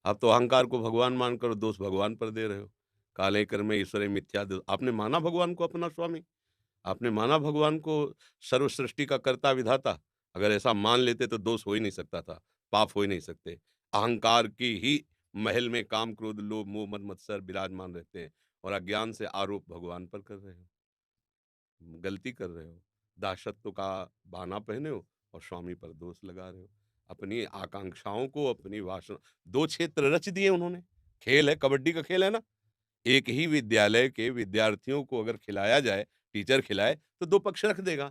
आप तो अहंकार को भगवान मानकर दोष भगवान पर दे रहे हो। काले कर्म ईश्वरे मिथ्या आपने माना भगवान को अपना स्वामी? आपने माना भगवान को सर्व सृष्टि का कर्ता विधाता? अगर ऐसा मान लेते तो दोष हो ही नहीं सकता था, पाप हो ही नहीं सकते। अहंकार की ही महल में काम, क्रोध, लोभ, मोह, मद मत्सर विराजमान रहते हैं और अज्ञान से आरोप भगवान पर कर रहे हो। गलती कर रहे हो। दासत्व का बहाना पहने हो और स्वामी पर दोष लगा रहे हो। अपनी आकांक्षाओं को, अपनी वासना 2 क्षेत्र रच दिए उन्होंने। खेल है, कबड्डी का खेल है ना? एक ही विद्यालय के विद्यार्थियों को अगर खिलाया जाए, टीचर खिलाए, तो 2 पक्ष रख देगा।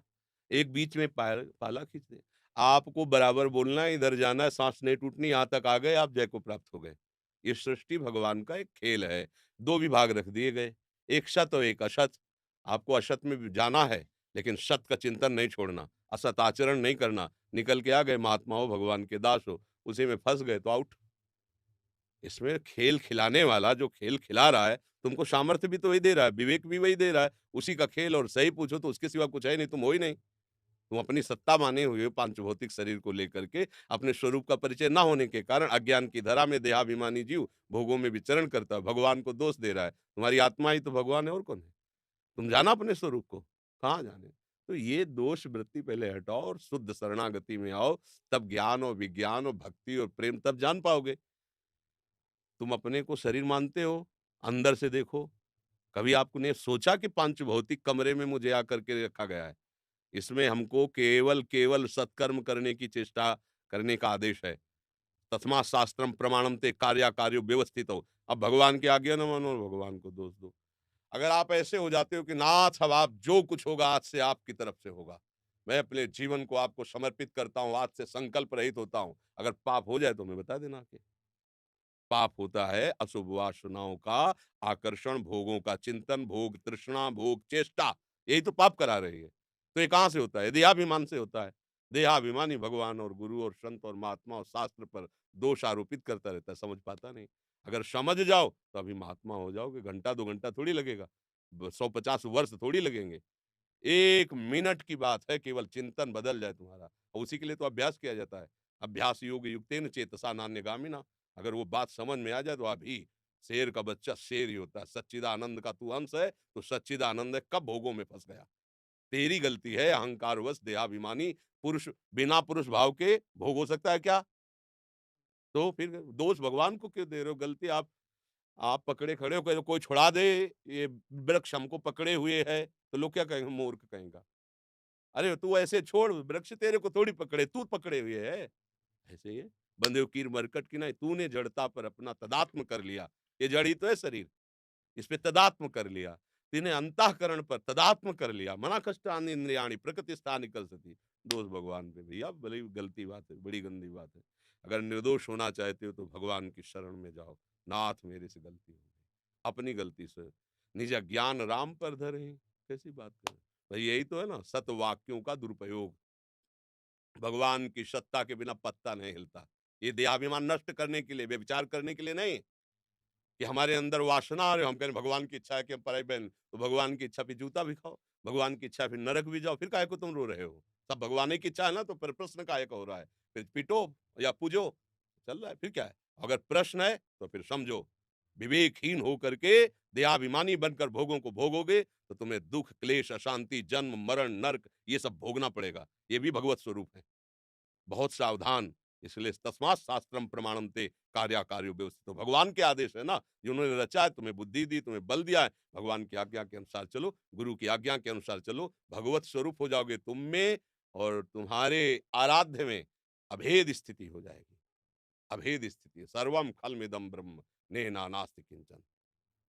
एक बीच में पाला खींच दे। आपको बराबर बोलना है, इधर जाना है, साँस नहीं टूटनी, यहाँ तक आ गए, आप जय को प्राप्त हो गए। ये सृष्टि भगवान का एक खेल है। 2 विभाग रख दिए गए, एक सत और एक असत। आपको असत में भी जाना है, लेकिन सत का चिंतन नहीं छोड़ना, असत आचरण नहीं करना। निकल के आ गए, महात्मा हो, भगवान के दास हो, उसी में फँस गए तो आउट। इसमें खेल खिलाने वाला जो खेल खिला रहा है, तुमको सामर्थ्य भी तो वही दे रहा है, विवेक भी वही दे रहा है। उसी का खेल और सही पूछो तो उसके सिवा कुछ है नहीं, तुम हो ही नहीं। तुम अपनी सत्ता माने हुए हो पांच भौतिक शरीर को लेकर के, अपने स्वरूप का परिचय ना होने के कारण अज्ञान की धरा में देहाभिमानी जीव भोगों में विचरण करता है, भगवान को दोष दे रहा है। तुम्हारी आत्मा ही तो भगवान है, और कौन है? तुम जाना अपने स्वरूप को, कहाँ जाने? तो ये दोष वृत्ति पहले हटाओ और शुद्ध शरणागति में आओ, तब ज्ञान और विज्ञान और भक्ति और प्रेम तब जान पाओगे। तुम अपने को शरीर मानते हो, अंदर से देखो। कभी आपने सोचा कि पांच भौतिक कमरे में मुझे आकर के रखा गया है? इसमें हमको केवल केवल सत्कर्म करने की चेष्टा करने का आदेश है। तस्मात् शास्त्रम प्रमाणम ते कार्याकार्यो व्यवस्थितो। अब भगवान की आज्ञा न मानो और भगवान को दोष दो। अगर आप ऐसे हो जाते हो कि नाथ, अब आप जो कुछ होगा आज से आपकी तरफ से होगा। मैं अपने जीवन को आपको समर्पित करता हूँ, आज से संकल्प रहित होता हूँ। अगर पाप हो जाए तो हमें बता देना आके। पाप होता है अशुभ वासनाओं का आकर्षण, भोगों का चिंतन, भोग तृष्णा, भोग चेष्टा, यही तो पाप करा रही है। तो ये कहां से होता है? देहाभिमान से होता है। देहाभिमानी भगवान और गुरु और संत और महात्मा और शास्त्र पर दोष आरोपित करता रहता है, समझ पाता नहीं। अगर समझ जाओ तो अभी महात्मा हो जाओगे, घंटा 2 घंटा थोड़ी लगेगा, 150 वर्ष थोड़ी लगेंगे। 1 मिनट की बात है, केवल चिंतन बदल जाए तुम्हारा, और उसी के लिए तो अभ्यास किया जाता है। अभ्यास योग युक्तेन चेतसा नान्यगामिना। अगर वो बात समझ में आ जाए तो अभी शेर का बच्चा शेर ही होता है। सच्चिदानंद का तू अंश है, तो सच्चिदानंद है, कब भोगों में फंस गया? तेरी गलती है, अहंकारवश देहाभिमानी पुरुष। बिना पुरुष भाव के भोग हो सकता है क्या? तो फिर दोष भगवान को क्यों दे रहे हो? गलती आप पकड़े खड़े हो, कोई छुड़ा दे, ये वृक्ष हमको पकड़े हुए है, तो लोग क्या कहेंगे? मूर्ख कहेंगे। अरे तू ऐसे छोड़, वृक्ष तेरे को थोड़ी पकड़े, तू पकड़े हुए है। ऐसे ही है, बंधे हो कीर मरकट की, नहीं तूने जड़ता पर अपना तदात्म कर लिया। ये जड़ ही तो है शरीर, इस पे तदात्म कर लिया। तिने अंतःकरण पर तदात्म कर लिया। मना कष्टानि इंद्रियाणि प्रकृति स्थानि सती। दोष भगवान पे, भैया बड़ी गलती बात है, बड़ी गंदी बात है। अगर निर्दोष होना चाहते हो तो भगवान की शरण में जाओ। नाथ मेरे से गलती हो गई, अपनी गलती से निज ज्ञान राम पर धरे। कैसी बात करें भाई? यही तो है ना सत वाक्यों का दुरुपयोग। भगवान की सत्ता के बिना पत्ता नहीं हिलता। ये देहाभिमान नष्ट करने के लिए, व्यभिचार करने के लिए नहीं, कि हमारे अंदर वासना आ रही हो, हम कह रहे भगवान की इच्छा है कि हम पराई बहन, तो भगवान की इच्छा पे जूता भी खाओ, भगवान की इच्छा है फिर नरक भी जाओ, फिर काहे को तुम रो रहे हो? सब भगवान ही की इच्छा है ना, तो फिर प्रश्न काहे का हो रहा है? फिर पिटो या पूजो, चल रहा है, फिर क्या है? अगर प्रश्न है तो फिर समझो, विवेकहीन होकर के देहाभिमानी बनकर भोगों को भोगोगे तो तुम्हें दुख, क्लेश, अशांति, जन्म, मरण, नर्क ये सब भोगना पड़ेगा। ये भी भगवत स्वरूप है। बहुत सावधान। इसलिए तस्मात् शास्त्रम प्रमाणम ते कार्याकार्यो व्यवस्थित। तो भगवान के आदेश है ना, जिन्होंने रचा है, तुम्हें बुद्धि दी, तुम्हें बल दिया है, भगवान की आज्ञा के अनुसार चलो, गुरु की आज्ञा के अनुसार चलो, भगवत स्वरूप हो जाओगे तुम में, और तुम्हारे आराध्य में अभेद स्थिति हो जाएगी। अभेद स्थिति, सर्वम खलमिदम ब्रह्म, नेह नास्ति किंचन।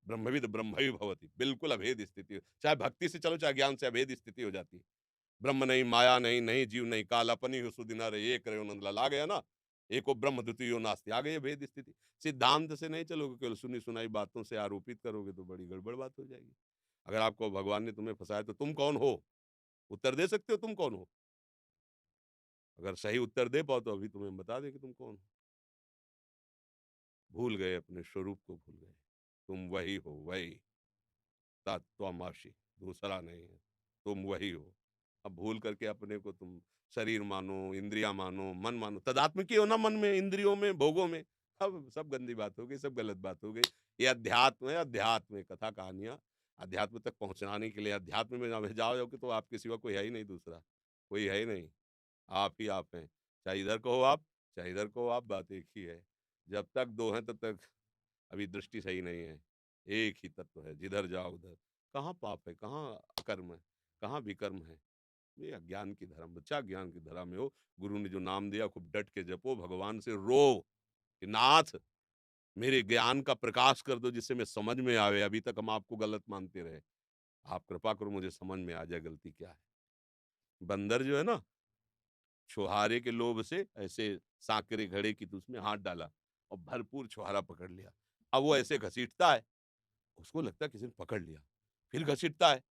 ब्रह्मविद ब्रह्मैव भवति। बिल्कुल अभेद स्थिति, चाहे भक्ति से चलो चाहे ज्ञान से, अभेद स्थिति हो जाती है। ब्रह्म नहीं, माया नहीं, नहीं जीव नहीं काल, अपनी हो सुदिन रे एक रहो नंदलाल। आ गया ना, एको ब्रह्म द्वितीयो नास्ति, आ गई भेद स्थिति। सिद्धांत से नहीं चलोगे, केवल सुनी सुनाई बातों से आरोपित करोगे तो बड़ी गड़बड़ बात हो जाएगी। अगर आपको भगवान ने तुम्हें फंसाया तो तुम कौन हो? उत्तर दे सकते हो तुम कौन हो? अगर सही उत्तर दे पाओ तो अभी तुम्हें बता दें कि तुम कौन हो। भूल गए, अपने स्वरूप को भूल गए। तुम वही हो, वही तत्त्वमसि, दूसरा नहीं है। तुम वही हो। अब भूल करके अपने को तुम शरीर मानो, इंद्रियाँ मानो, मन मानो। तदात्म की हो ना मन में, इंद्रियों में, भोगों में। अब सब गंदी बात हो गई, सब गलत बात हो गई। ये अध्यात्म है, अध्यात्म है, कथा कहानियाँ अध्यात्म तक पहुँचाने के लिए। अध्यात्म में जब जाओगे तो आपके सिवा कोई है ही नहीं दूसरा, कोई है ही नहीं, आप ही आप हैं। चाहे इधर को हो आप, चाहे इधर को हो आप, बात एक ही है। जब तक 2 हैं तब तक अभी दृष्टि सही नहीं है। एक ही तत्व है, जिधर जाओ उधर। कहाँ पाप है, कहाँ अकर्म है, कहाँ विकर्म है। ये अज्ञान की धरा में, बच्चा ज्ञान की धरा में हो। गुरु ने जो नाम दिया खूब डट के जपो, भगवान से रो कि नाथ मेरे ज्ञान का प्रकाश कर दो जिससे मैं समझ में आवे। अभी तक हम आपको गलत मानते रहे, आप कृपा करो मुझे समझ में आ जाए गलती क्या है। बंदर जो है ना, छुहारे के लोभ से ऐसे सांकरे घड़े की तो उसमें हाथ डाला और भरपूर छुहारा पकड़ लिया। अब वो ऐसे घसीटता है, उसको लगता है किसी ने पकड़ लिया, फिर घसीटता है,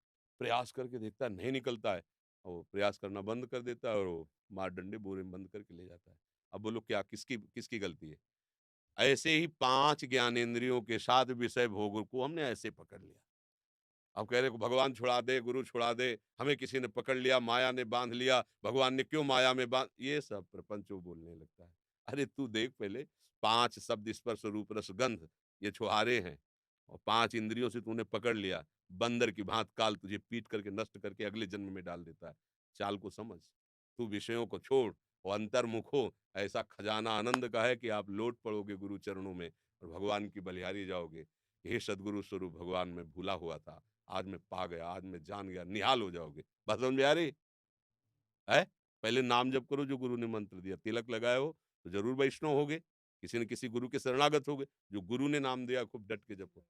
प्रयास करके देखता है नहीं निकलता है, और वो प्रयास करना बंद कर देता है और वो मार डंडे बोरे में बंद करके ले जाता है। अब बोलो क्या, किसकी किसकी गलती है? ऐसे ही 5 ज्ञानेंद्रियों के साथ विषय भोग को हमने ऐसे पकड़ लिया। अब कह रहे को भगवान छुड़ा दे, गुरु छुड़ा दे, हमें किसी ने पकड़ लिया, माया ने बांध लिया, भगवान ने क्यों माया में बांध, ये सब प्रपंच वो बोलने लगता है। अरे तू देख पहले, 5 शब्द स्पर्श रूप रस गंध ये छुहारे हैं, और 5 इंद्रियों से तूने पकड़ लिया। बंदर की भांत काल तुझे पीट करके नष्ट करके अगले जन्म में डाल देता है। चाल को समझ, तू विषयों को छोड़ और अंतर्मुख हो। ऐसा खजाना आनंद का है कि आप लौट पड़ोगे गुरु चरणों में और भगवान की बलिहारी जाओगे। हे सदगुरु स्वरूप भगवान में भूला हुआ था, आज मैं पा गया, आज मैं जान गया, निहाल हो जाओगे। बात समझ में आ रही है? पहले नाम जप करो जो गुरु ने मंत्र दिया, तिलक लगाए हो तो जरूर वैष्णव होगे, किसी न किसी गुरु के शरणागत होगे। जो गुरु ने नाम दिया खूब डट के जपो।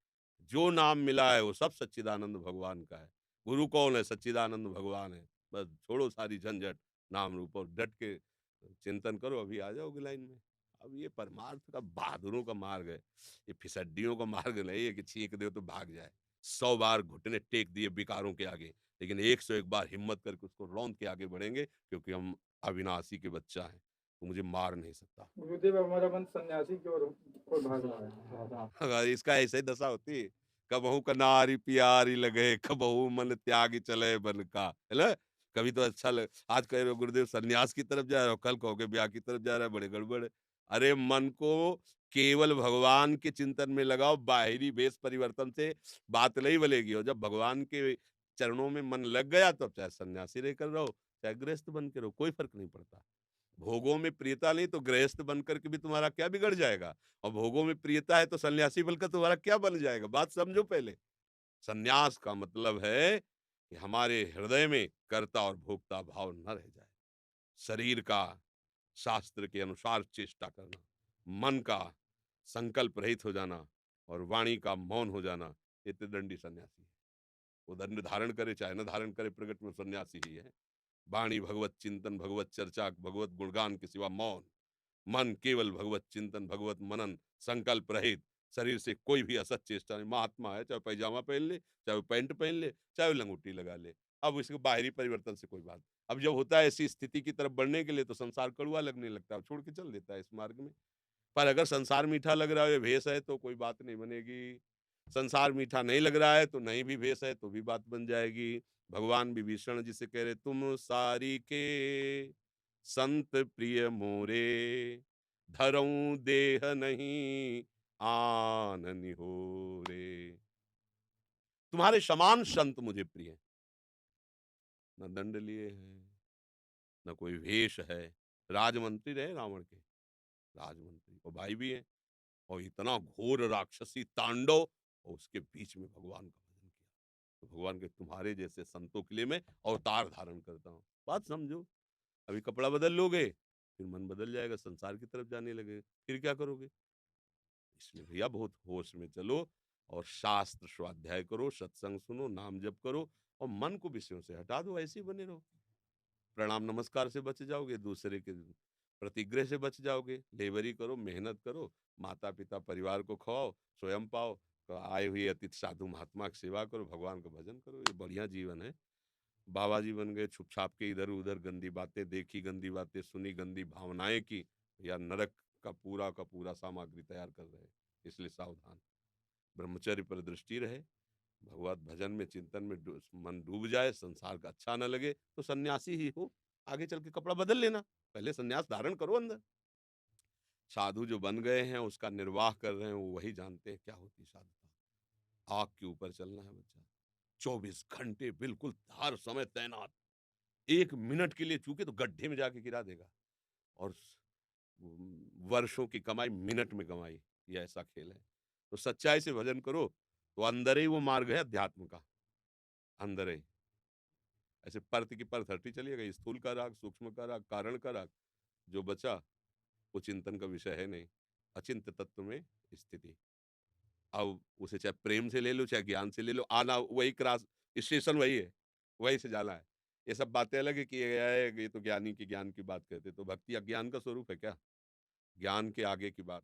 जो नाम मिला है वो सब सच्चिदानंद भगवान का है। गुरु कौन है? सच्चिदानंद भगवान है। बस छोड़ो सारी झंझट, नाम रूप, और डट के चिंतन करो, अभी आ जाओगे लाइन में। अब ये परमार्थ का बहादुरों का मार्ग है, ये फिसड्डियों का मार्ग नहीं है कि छींक दो तो भाग जाए। 100 बार घुटने टेक दिए विकारों के आगे, लेकिन 101 बार हिम्मत करके उसको रौंद के आगे बढ़ेंगे, क्योंकि हम अविनाशी के बच्चा हैं, तो मुझे मार नहीं सकता। गुरुदेव, हमारा मन सन्यासी की ओर भाग रहा है। अगर इसका ऐसे ही दशा होती, कबहू कनारी प्यारी लगे, कबहू मन त्यागी चले बन का, है ना? कभी तो अच्छा लग, आज कह रहे हो गुरुदेव सन्यास की तरफ जा रहे हो, कल कहोगे ब्याह की तरफ जा रहा है, बड़े गड़बड़ है। अरे मन को केवल भगवान के चिंतन में लगाओ, बाहरी वेश परिवर्तन से बात नहीं बनेगी। और जब भगवान के चरणों में मन लग गया, तो चाहे सन्यासी रहकर रहो, चाहे गृहस्थ बन के रहो, कोई फर्क नहीं पड़ता। भोगों में प्रियता नहीं तो गृहस्थ बनकर के भी तुम्हारा क्या बिगड़ जाएगा, और भोगों में प्रियता है तो सन्यासी बनकर तुम्हारा क्या बन जाएगा। बात समझो पहले। सन्यास का मतलब है कि हमारे हृदय में कर्ता और भोक्ता भाव न रह जाए। शरीर का शास्त्र के अनुसार चेष्टा करना, मन का संकल्प रहित हो जाना, और वाणी का मौन हो जाना, ये त्रिदंडी सन्यासी है। वो दंड धारण करे चाहे न धारण करे, प्रगट में सन्यासी ही है। वाणी भगवत चिंतन, भगवत चर्चा, भगवत गुणगान के सिवा मौन। मन केवल भगवत चिंतन, भगवत मनन, संकल्प रहित, शरीर से कोई भी असत चेष्टा नहीं। महात्मा है, चाहे पैजामा पहन ले, चाहे वो पैंट पहन ले, चाहे वो लंगोटी लगा ले। अब इसके बाहरी परिवर्तन से कोई बात। अब जब होता है ऐसी स्थिति की तरफ बढ़ने के लिए, तो संसार कड़वा लगने लगता है, छोड़ के चल देता है इस मार्ग में। पर अगर संसार मीठा लग रहा है, भेष है, तो कोई बात नहीं बनेगी। संसार मीठा नहीं लग रहा है तो नहीं भी भेष है तो भी बात बन जाएगी। भगवान विभीषण जी से कह रहे, तुम सारी के संत प्रिय मोरे, धरऊं देह नहीं आन निहोरे। तुम्हारे समान संत मुझे प्रिय हैं। न दंड लिए हैं, न कोई वेश है। राजमंत्री रहे रावण के, राजमंत्री और भाई भी हैं, और इतना घोर राक्षसी तांडव, और उसके बीच में भगवान का भजन किया। तो भगवान के तुम्हारे जैसे संतों के लिए मैं अवतार धारण करता हूँ। बात समझो। अभी कपड़ा बदल लोगे, फिर मन बदल जाएगा, संसार की तरफ जाने लगे, फिर क्या करोगे? इसलिए भैया बहुत होश में चलो, और शास्त्र स्वाध्याय करो, सत्संग सुनो, नाम जप करो, और मन को विषयों से हटा दो, ऐसे ही बने रहो। प्रणाम नमस्कार से बच जाओगे, दूसरे के प्रतिग्रह से बच जाओगे। लेबरी करो, मेहनत करो, माता पिता परिवार को खवाओ, स्वयं पाओ, तो आए हुए अतिथि साधु महात्मा की सेवा करो, भगवान का भजन करो। ये बढ़िया जीवन है। बाबा जी बन गए छुप छाप के, इधर उधर गंदी बातें देखी, गंदी बातें सुनी, गंदी भावनाएं की, या नरक का पूरा सामग्री तैयार कर रहे हैं। इसलिए सावधान, ब्रह्मचर्य पर दृष्टि रहे, भगवत भजन में चिंतन में मन डूब जाए, संसार का अच्छा न लगे तो सन्यासी ही हो। आगे चल के कपड़ा बदल लेना, पहले सन्यास धारण करो अंदर। साधु जो बन गए हैं उसका निर्वाह कर रहे हैं, वो वही जानते हैं क्या होती साधुता। आग के ऊपर चलना है बच्चा, 24 घंटे बिल्कुल हर समय तैनात। 1 मिनट के लिए चूके तो गड्ढे में जाके गिरा देगा। और वर्षों की कमाई मिनट में कमाई, ये ऐसा खेल है। तो सच्चाई से भजन करो, तो अंदर ही वो मार्ग है अध्यात्म का, अंदर ही। ऐसे परत की परत हटती चली गई, स्थूल का राग, सूक्ष्म का राग, कारण का राग, जो बचा वो चिंतन का विषय है नहीं, अचिंत्य तत्व में स्थिति। अब उसे चाहे प्रेम से ले लो, चाहे ज्ञान से ले लो, आना वही क्रॉस स्टेशन वही है, वहीं से जाना है। ये सब बातें अलग है कि ये तो ज्ञानी की ज्ञान की बात करते, तो भक्ति अज्ञान का स्वरूप है क्या? ज्ञान के आगे की बात।